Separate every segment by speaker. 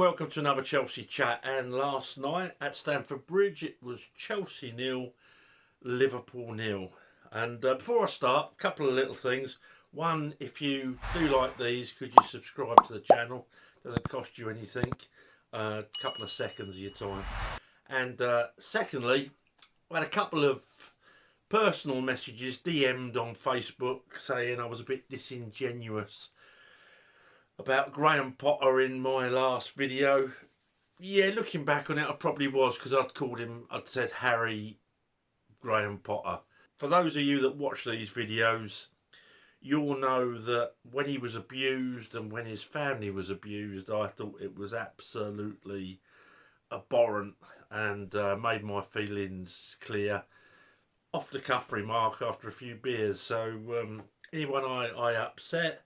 Speaker 1: welcome to another Chelsea chat. And last night at Stamford Bridge it was Chelsea 0, Liverpool 0. And before I start, a couple of little things. One, if you do like these, could you subscribe to the channel? Doesn't cost you anything. A couple of seconds of your time. And secondly, I had a couple of personal messages DM'd on Facebook saying I was a bit disingenuous about Graham Potter in my last video. Yeah, looking back on it, I probably was, because I'd said Harry Graham Potter. For those of you that watch these videos, you'll know that when he was abused and when his family was abused, I thought it was absolutely abhorrent and made my feelings clear. Off the cuff remark after a few beers. So anyone I upset,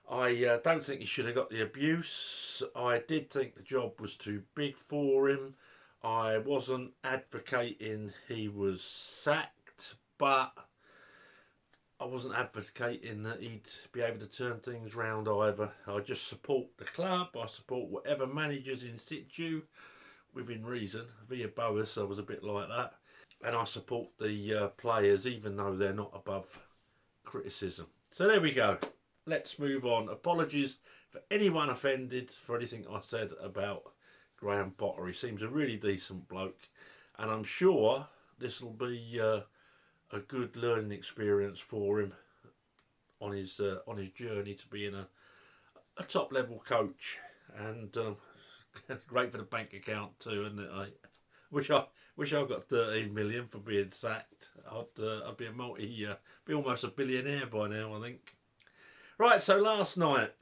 Speaker 1: I don't think he should have got the abuse. I did think the job was too big for him. I wasn't advocating he was sacked, but I wasn't advocating that he'd be able to turn things round either. I just support the club. I support whatever managers in situ, within reason. Via Boas, I was a bit like that. And I support the players, even though they're not above criticism. So there we go. Let's move on. Apologies for anyone offended for anything I said about Graham Potter. He seems a really decent bloke, and I'm sure this will be a good learning experience for him on his journey to being a top level coach. And great for the bank account too, isn't it? I wish I got 13 million for being sacked. I'd be be almost a billionaire by now, I think. Right, so last night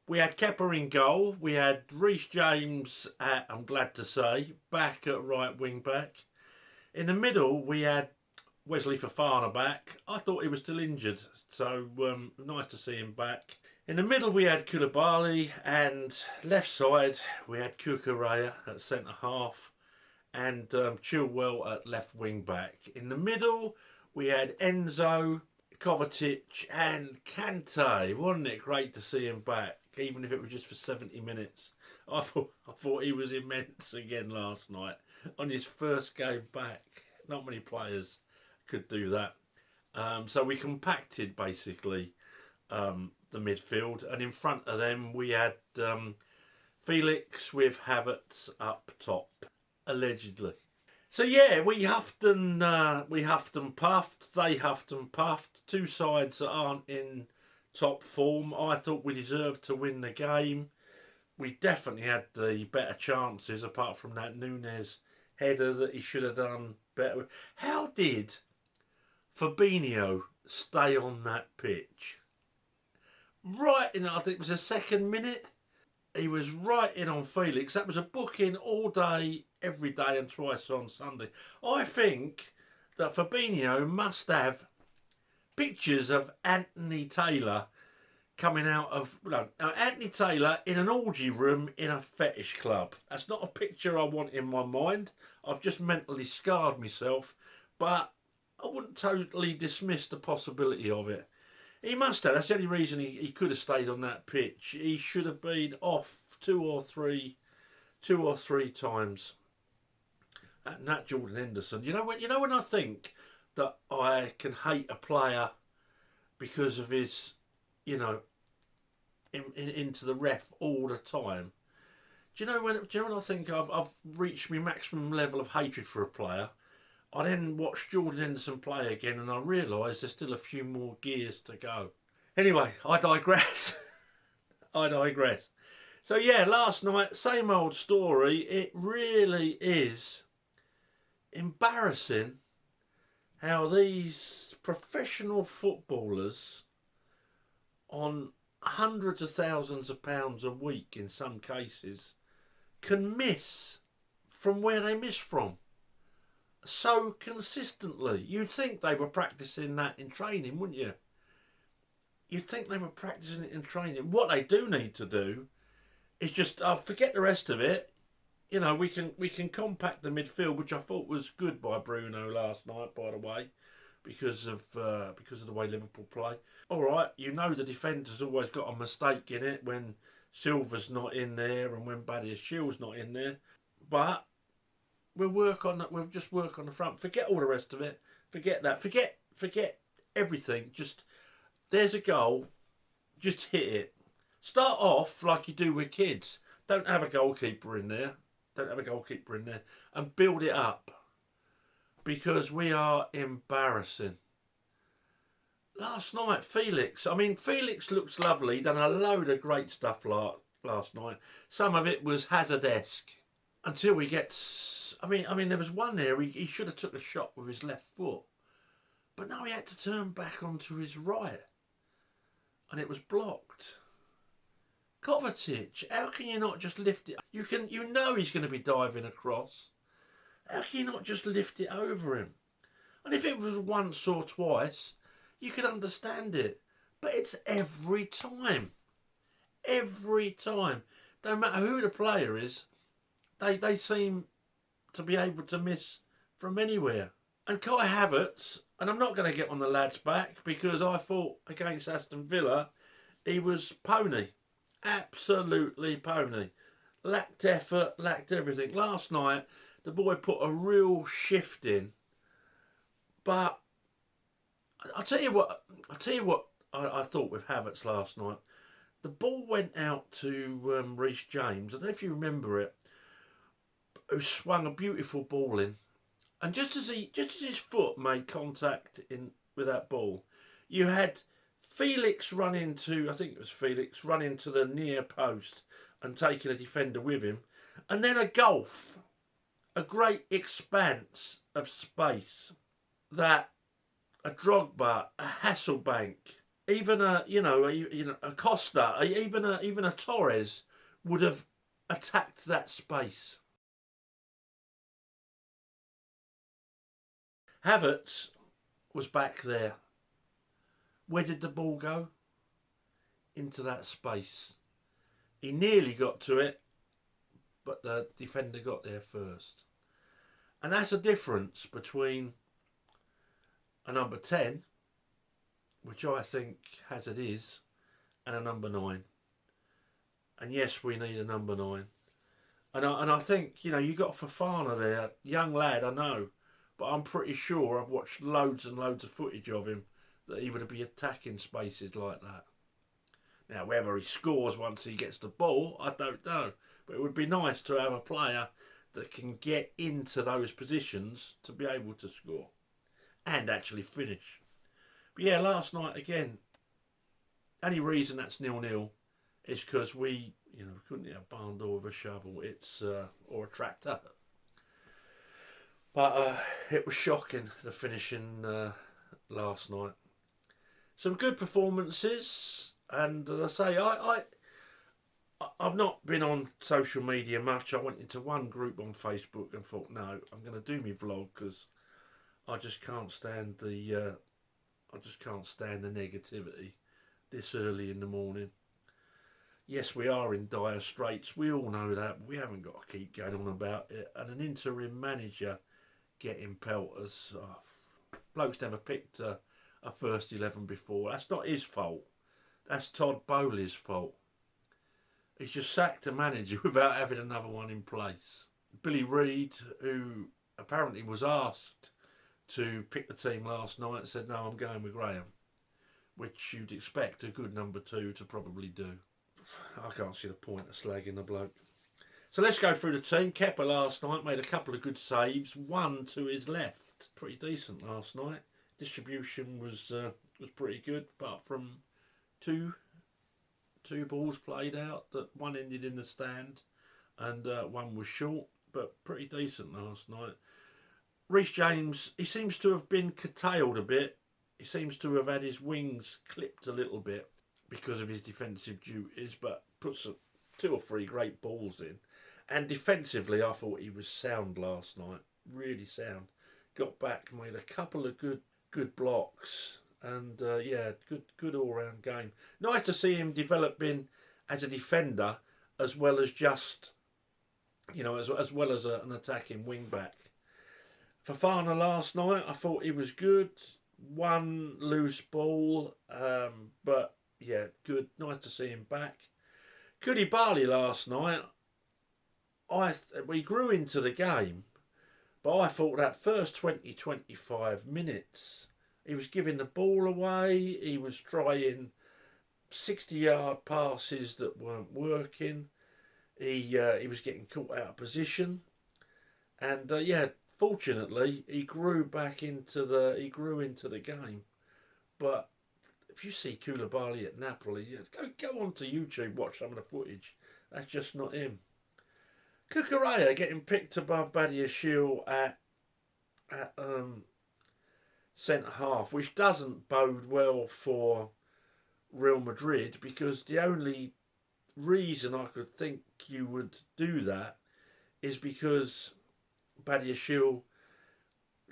Speaker 1: we had Kepa in goal. We had Reece James I'm glad to say, back at right wing back. In the middle we had Wesley Fofana back. I thought he was still injured, so nice to see him back. In the middle we had Koulibaly, and left side we had Cucurella at centre half and Chilwell at left wing back. In the middle we had Enzo, Kovacic and Kante. Wasn't it great to see him back, even if it was just for 70 minutes? I thought he was immense again last night on his first game back. Not many players could do that. So we compacted basically the midfield, and in front of them we had Felix with Havertz up top, allegedly. So yeah, we huffed and puffed. They huffed and puffed. Two sides that aren't in top form. I thought we deserved to win the game. We definitely had the better chances, apart from that Nunes header that he should have done better. How did Fabinho stay on that pitch? Right in, I think it was the second minute. He was right in on Felix. That was a booking all day, every day and twice on Sunday. I think that Fabinho must have pictures of Anthony Taylor coming out of... Anthony Taylor in an orgy room in a fetish club. That's not a picture I want in my mind. I've just mentally scarred myself. But I wouldn't totally dismiss the possibility of it. He must have. That's the only reason he could have stayed on that pitch. He should have been off two or three times. And that Jordan Henderson. You know when I think that I can hate a player because of his, into the ref all the time. Do you know when I think I've reached my maximum level of hatred for a player? I then watched Jordan Henderson play again, and I realised there's still a few more gears to go. Anyway, I digress. I digress. So yeah, last night, same old story. It really is embarrassing how these professional footballers on hundreds of thousands of pounds a week in some cases can miss from where they miss from so consistently. You'd think they were practicing that in training, wouldn't you? You'd think they were practicing it in training. What they do need to do is just forget the rest of it. We can compact the midfield, which I thought was good by Bruno last night, by the way, because of the way Liverpool play. All right, the defender's always got a mistake in it when Silver's not in there, and when Badia Shield's not in there. But we'll work on that. We'll just work on the front. Forget all the rest of it. Forget that. Forget everything. Just there's a goal. Just hit it. Start off like you do with kids. Don't have a goalkeeper in there. Don't have a goalkeeper in there, and build it up. Because we are embarrassing. Last night, Felix. I mean, Felix looks lovely. He done a load of great stuff last night. Some of it was Hazard-esque. Until we get... I mean, there was one there. He should have took a shot with his left foot. But no, he had to turn back onto his right. And it was blocked. Kovacic, how can you not just lift it? You know he's going to be diving across. How can you not just lift it over him? And if it was once or twice, you could understand it. But it's every time. Every time. No matter who the player is, they seem to be able to miss from anywhere. And Kai Havertz, and I'm not going to get on the lad's back because I thought against Aston Villa, he was pony. Absolutely pony. Lacked effort, lacked everything. Last night, the boy put a real shift in. But I'll tell you what I thought with Havertz last night. The ball went out to Reece James. I don't know if you remember it. Who swung a beautiful ball in. And just as his foot made contact with that ball, you had Felix run into, I think it was Felix, run into the near post and taking a defender with him. And then a gulf, a great expanse of space that a Drogba, a Hasselbank, even a Costa, even a Torres would have attacked that space. Havertz was back there. Where did the ball go? Into that space. He nearly got to it, but the defender got there first. And that's a difference between a number 10, which I think Hazard is, and a number 9. And yes, we need a number 9. And I think, you got Fofana there, young lad, I know, but I'm pretty sure I've watched loads and loads of footage of him that he would be attacking spaces like that. Now, whether he scores once he gets the ball, I don't know. But it would be nice to have a player that can get into those positions to be able to score and actually finish. But yeah, last night again, only reason that's 0-0 is because we couldn't hit a barn door with a shovel. It's or a tractor. But it was shocking, the finishing last night. Some good performances, and as I say, I've not been on social media much. I went into one group on Facebook and thought, no, I'm going to do my vlog because I just can't stand the negativity this early in the morning. Yes, we are in dire straits. We all know that. But we haven't got to keep going on about it. And an interim manager getting pelters. Oh, bloke's never picked a first 11 before. That's not his fault. That's Todd Bowley's fault. He's just sacked a manager without having another one in place. Billy Reid, who apparently was asked to pick the team last night, said, no, I'm going with Graham. Which you'd expect a good number 2 to probably do. I can't see the point of slagging the bloke. So let's go through the team. Kepa last night made a couple of good saves. One to his left. Pretty decent last night. Distribution was pretty good, apart from two balls played out. That one ended in the stand and one was short, but pretty decent last night. Reece James, he seems to have been curtailed a bit. He seems to have had his wings clipped a little bit because of his defensive duties, but puts 2 or 3 great balls in. And defensively, I thought he was sound last night. Really sound. Got back, made a couple of good blocks, and good all-round game. Nice to see him developing as a defender as well as just, as well as an attacking wing back. Fofana last night, I thought he was good. One loose ball, but yeah, good. Nice to see him back. Koulibaly last night, we grew into the game, but I thought that first 20-25 minutes, he was giving the ball away, he was trying 60-yard passes that weren't working, he was getting caught out of position, and fortunately he grew into the game. But if you see Koulibaly at Napoli, go onto YouTube, watch some of the footage. That's just not him. Cucurella getting picked above Badiashile at centre half, which doesn't bode well for Real Madrid, because the only reason I could think you would do that is because Badiashile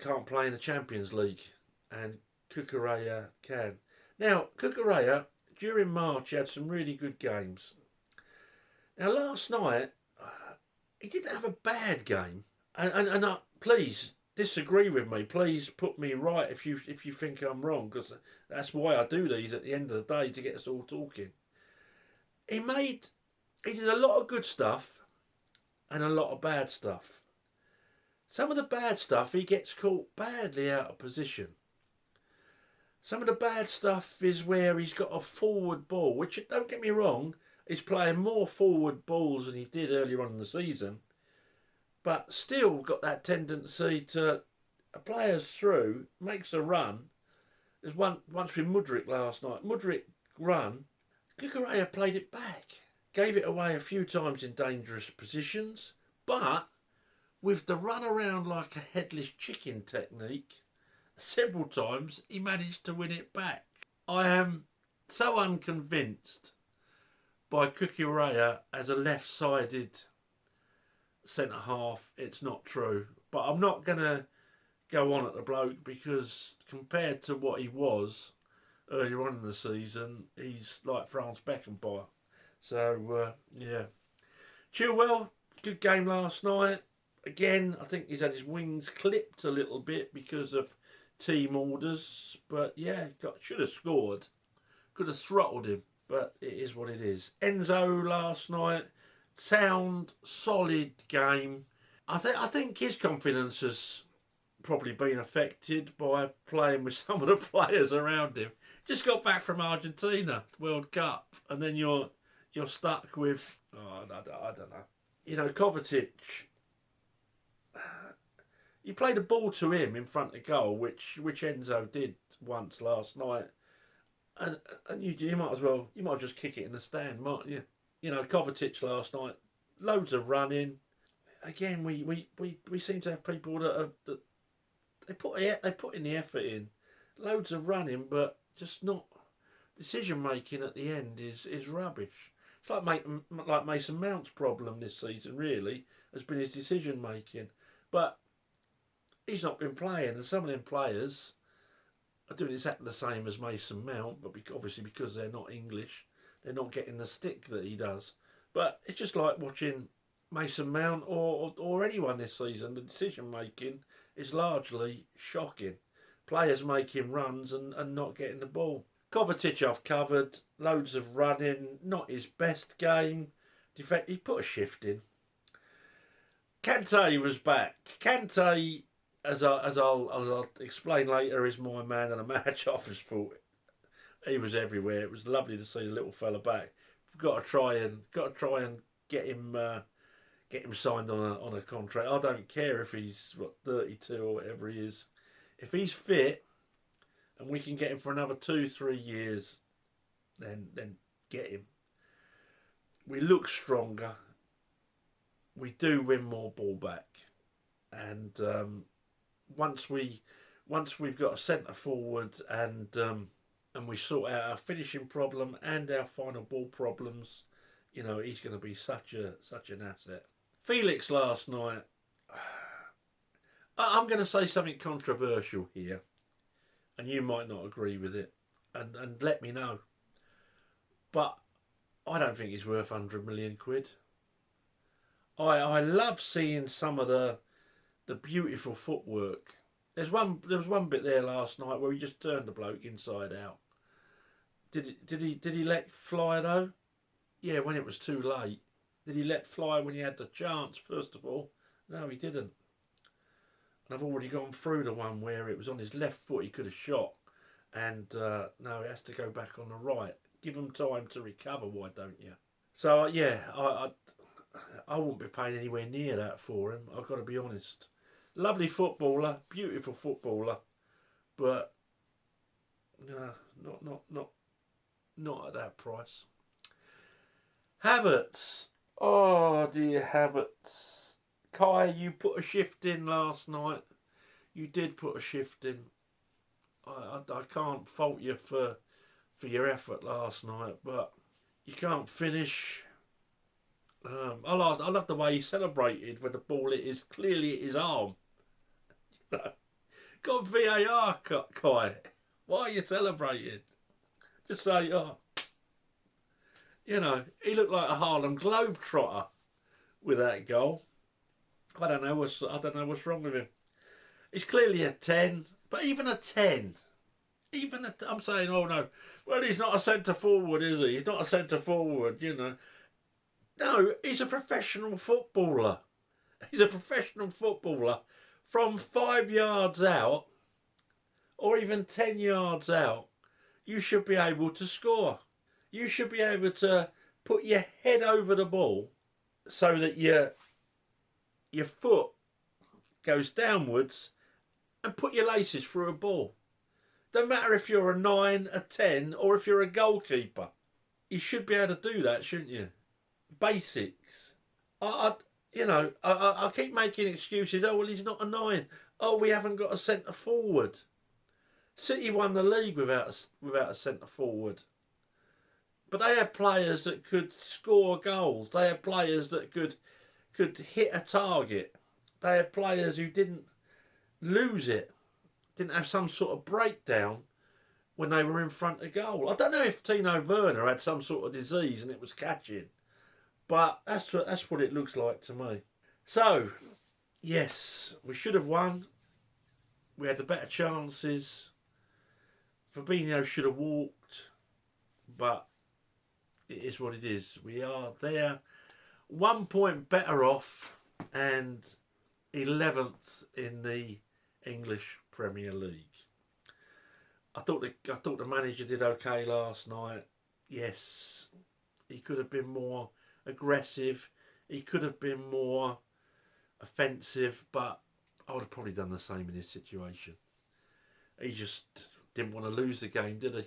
Speaker 1: can't play in the Champions League and Cucurella can. Now, Cucurella, during March, he had some really good games. Now, last night, he didn't have a bad game. And please disagree with me. Please put me right if you think I'm wrong, because that's why I do these at the end of the day, to get us all talking. He did a lot of good stuff and a lot of bad stuff. Some of the bad stuff, he gets caught badly out of position. Some of the bad stuff is where he's got a forward ball, which, don't get me wrong, he's playing more forward balls than he did earlier on in the season, but still got that tendency to a player's through, makes a run. There's once with Mudryk last night. Mudryk run, Cucurella played it back, gave it away a few times in dangerous positions, but with the run around like a headless chicken technique, several times he managed to win it back. I am so unconvinced by Cucurella as a left-sided centre half. It's not true. But I'm not going to go on at the bloke, because compared to what he was earlier on in the season, he's like Franz Beckenbauer. So, yeah. Chilwell, good game last night. Again, I think he's had his wings clipped a little bit because of team orders. But yeah, should have scored. Could have throttled him. But it is what it is. Enzo last night, sound, solid game. I think his confidence has probably been affected by playing with some of the players around him. Just got back from Argentina, World Cup, and then you're stuck with, I don't know. You know, Kovacic, you played a ball to him in front of goal, which Enzo did once last night. And you might as well just kick it in the stand, mightn't you? You know, Kovacic last night, loads of running. Again, we seem to have people that they put in the effort in, loads of running, but just not decision making at the end is rubbish. It's like Mason Mount's problem this season, really, has been his decision making. But he's not been playing, and some of them players are doing exactly the same as Mason Mount, but obviously because they're not English, they're not getting the stick that he does. But it's just like watching Mason Mount or anyone this season. The decision making is largely shocking. Players making runs and not getting the ball. Kovacic I've covered, loads of running, not his best game. He put a shift in. Kante was back. Kante, as I'll explain later, is my man and a match. I just thought he was everywhere. It was lovely to see the little fella back. We've got to try and get him signed on a contract. I don't care if he's 32 or whatever he is. If he's fit and we can get him for another 2-3 years, then get him. We look stronger. We do win more ball back, and once we've got a centre forward and we sort out our finishing problem and our final ball problems, you know, he's going to be such an asset. Felix last night, I'm going to say something controversial here, and you might not agree with it, and let me know. But I don't think he's worth 100 million quid. I love seeing some of the beautiful footwork. There was one bit there last night where he just turned the bloke inside out. Did he let fly though? Yeah, when it was too late. Did he let fly when he had the chance, first of all? No, he didn't. And I've already gone through the one where it was on his left foot he could have shot. And no, it has to go back on the right. Give him time to recover, why don't you? So, yeah, I wouldn't be paying anywhere near that for him, I've got to be honest. Lovely footballer, beautiful footballer, but no, not at that price. Havertz. Oh dear, Havertz. Kai, you put a shift in last night. You did put a shift in. I can't fault you for your effort last night, but you can't finish. I love the way he celebrated when the ball hit clearly his arm. Got VAR, Kai. Why are you celebrating? Just say, oh, you know, he looked like a Harlem Globetrotter with that goal. I don't know what's wrong with him. He's clearly a 10, but even a 10, I'm saying, oh no, well he's not a centre forward, is he? He's not a centre forward, you know. No, he's a professional footballer. He's a professional footballer from 5 yards out, or even 10 yards out. You should be able to score. You should be able to put your head over the ball so that your foot goes downwards and put your laces through a ball. Don't matter if you're a 9, a 10, or if you're a goalkeeper. You should be able to do that, shouldn't you? Basics. I keep making excuses. Oh, well, he's not a 9. Oh, we haven't got a centre forward. City won the league without a centre forward. But they had players that could score goals. They had players that could hit a target. They had players who didn't lose it, didn't have some sort of breakdown when they were in front of goal. I don't know if Tino Werner had some sort of disease and it was catching, but that's what it looks like to me. So, yes, we should have won. We had the better chances. Fabinho should have walked, but it is what it is. We are there, 1 point better off, and 11th in the English Premier League. I thought the manager did okay last night. Yes, he could have been more aggressive. He could have been more offensive, but I would have probably done the same in this situation. He just didn't want to lose the game, did he?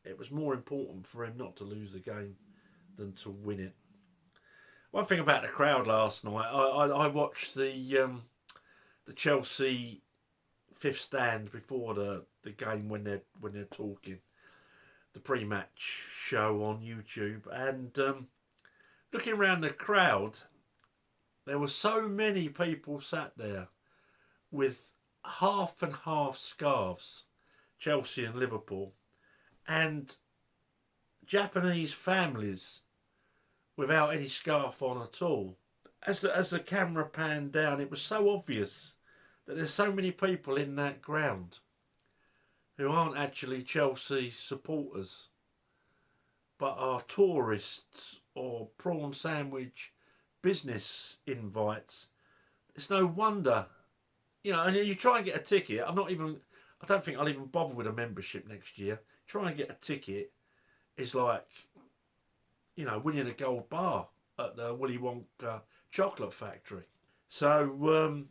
Speaker 1: It was more important for him not to lose the game than to win it. One thing about the crowd last night, I watched the Chelsea fifth stand before the game when they're talking, the pre-match show on YouTube, and looking around the crowd, there were so many people sat there with half and half scarves, Chelsea and Liverpool, and Japanese families without any scarf on at all. As the camera panned down, it was so obvious that there's so many people in that ground who aren't actually Chelsea supporters, but are tourists or prawn sandwich business invites. It's no wonder, you know, and you try and get a ticket. I don't think I'll even bother with a membership next year. Try and get a ticket is like, you know, winning a gold bar at the Willy Wonka chocolate factory. So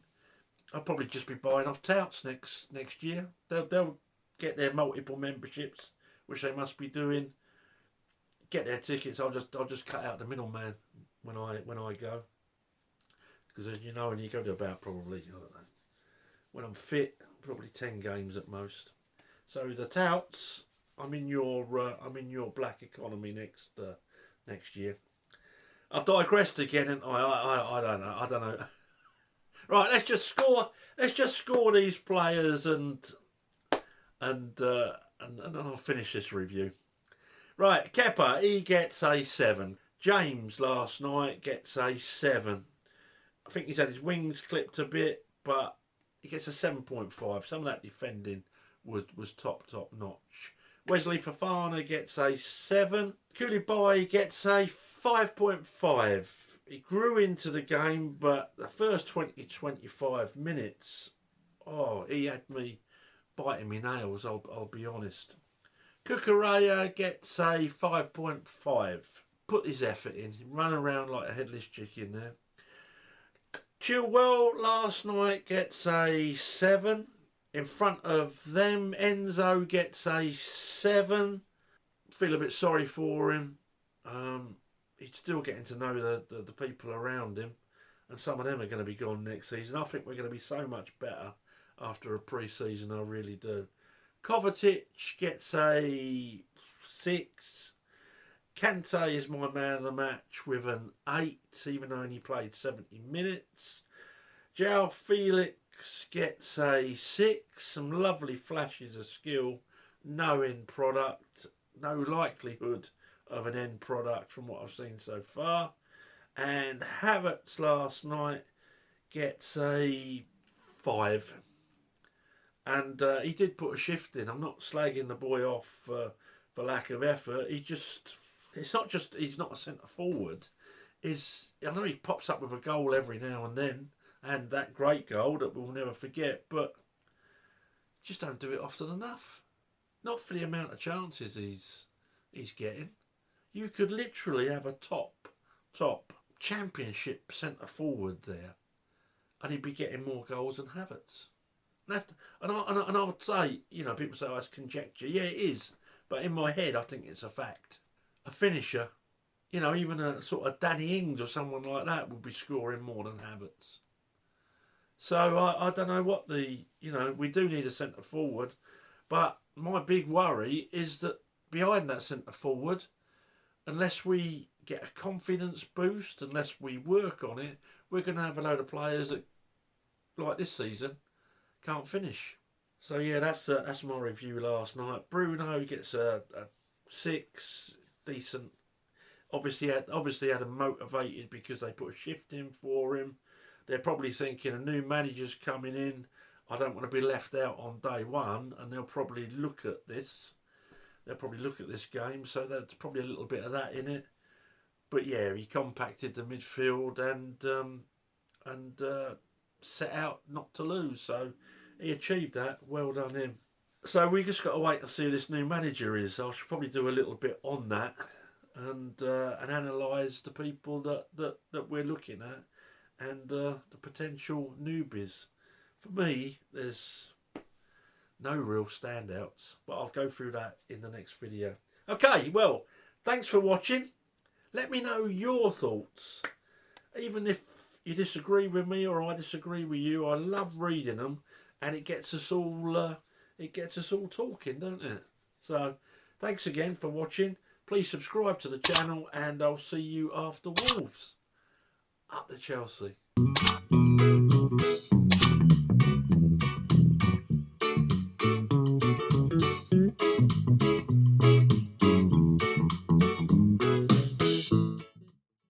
Speaker 1: I'll probably just be buying off touts next year. They'll get their multiple memberships, which they must be doing. Get their tickets. I'll just cut out the middleman when I go, because as you know, when you go to about probably, I don't know, when I'm fit, probably 10 games at most. So the touts, I'm in your black economy next year. I've digressed again, and I don't know. Right, let's just score these players, and I'll finish this review. Right, Kepa, he gets a 7. James last night gets a 7. I think he's had his wings clipped a bit, but he gets a 7.5. Some of that defending was top notch. Wesley Fofana gets a 7. Koulibaly gets a 5.5. He grew into the game, but the first 20-25 minutes, oh, he had me biting my nails, I'll be honest. Cucurella gets a 5.5. Put his effort in, run around like a headless chicken there. Chilwell last night gets a 7. In front of them, Enzo gets a 7. Feel a bit sorry for him. He's still getting to know the people around him, and some of them are going to be gone next season. I think we're going to be so much better after a pre-season, I really do. Kovacic gets a 6. Kante is my man of the match with an 8, even though he played 70 minutes. João Felix gets a 6. Some lovely flashes of skill. No end product. No likelihood of an end product from what I've seen so far. And Havertz last night gets a 5. And he did put a shift in. I'm not slagging the boy off for lack of effort. It's not just he's not a centre forward. I know he pops up with a goal every now and then, and that great goal that we'll never forget, but just don't do it often enough. Not for the amount of chances he's getting. You could literally have a top championship centre forward there, and he'd be getting more goals than Havertz. And I would say, people say, oh, that's conjecture. Yeah, it is. But in my head, I think it's a fact. A finisher, even a sort of Danny Ings or someone like that would be scoring more than Havertz. So I don't know what we do need a centre forward. But my big worry is that behind that centre forward, unless we get a confidence boost, unless we work on it, we're going to have a load of players that, like this season, can't finish. So yeah, that's my review last night. Bruno gets a 6, decent. Obviously had him motivated because they put a shift in for him. They're probably thinking a new manager's coming in. I don't want to be left out on day one, and they'll probably look at this. They'll probably look at this game, so there's probably a little bit of that in it. But yeah, he compacted the midfield and set out not to lose. So he achieved that. Well done him. So we just got to wait to see who this new manager is. I should probably do a little bit on that and analyse the people that we're looking at and the potential newbies. For me, there's no real standouts, but I'll go through that in the next video. Okay, well, thanks for watching. Let me know your thoughts. Even if you disagree with me or I disagree with you, I love reading them, and it gets us all talking, don't it? So, thanks again for watching. Please subscribe to the channel, and I'll see you after Wolves. Up to Chelsea.